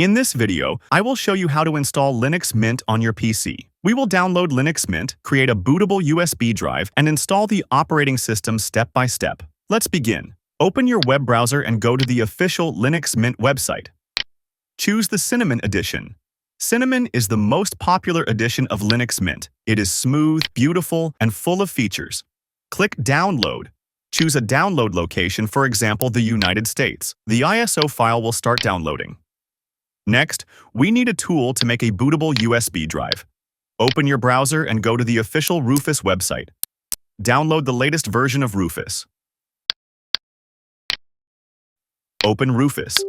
In this video, I will show you how to install Linux Mint on your PC. We will download Linux Mint, create a bootable USB drive, and install the operating system step by step. Let's begin. Open your web browser and go to the official Linux Mint website. Choose the Cinnamon edition. Cinnamon is the most popular edition of Linux Mint. It is smooth, beautiful, and full of features. Click Download. Choose a download location, for example, the United States. The ISO file will start downloading. Next, we need a tool to make a bootable USB drive. Open your browser and go to the official Rufus website. Download the latest version of Rufus. Open Rufus.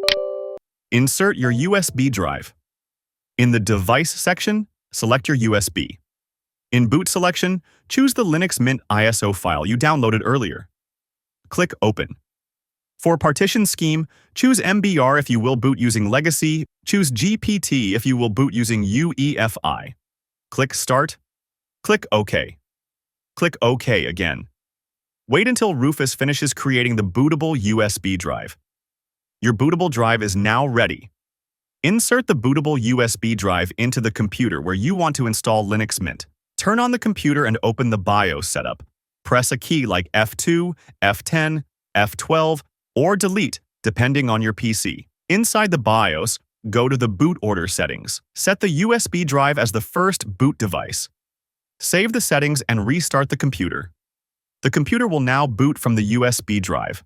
Insert your USB drive. In the Device section, select your USB. In Boot selection, choose the Linux Mint ISO file you downloaded earlier. Click Open. For partition scheme, choose MBR if you will boot using Legacy, choose GPT if you will boot using UEFI. Click Start. Click OK. Click OK again. Wait until Rufus finishes creating the bootable USB drive. Your bootable drive is now ready. Insert the bootable USB drive into the computer where you want to install Linux Mint. Turn on the computer and open the BIOS setup. Press a key like F2, F10, F12, or delete, depending on your PC. Inside the BIOS, go to the boot order settings. Set the USB drive as the first boot device. Save the settings and restart the computer. The computer will now boot from the USB drive.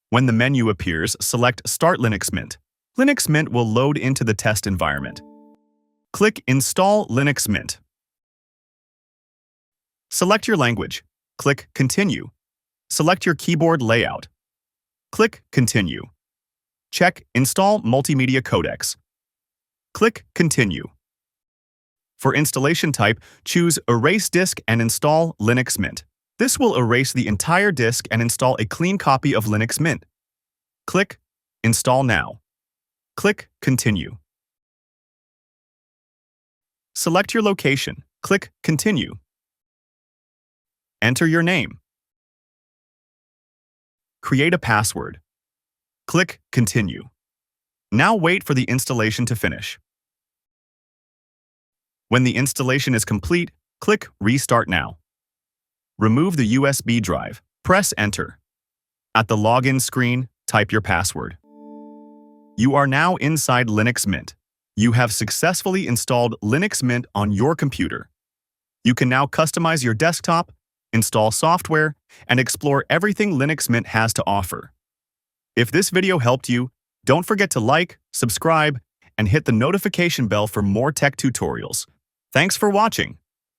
When the menu appears, select Start Linux Mint. Linux Mint will load into the test environment. Click Install Linux Mint. Select your language. Click Continue. Select your keyboard layout. Click Continue. Check Install Multimedia Codecs. Click Continue. For installation type, choose Erase Disk and install Linux Mint. This will erase the entire disk and install a clean copy of Linux Mint. Click Install Now. Click Continue. Select your location. Click Continue. Enter your name. Create a password. Click Continue. Now wait for the installation to finish. When the installation is complete, click Restart Now. Remove the USB drive. Press Enter. At the login screen, type your password. You are now inside Linux Mint. You have successfully installed Linux Mint on your computer. You can now customize your desktop, install software, and explore everything Linux Mint has to offer. If this video helped you, don't forget to like, subscribe, and hit the notification bell for more tech tutorials. Thanks for watching.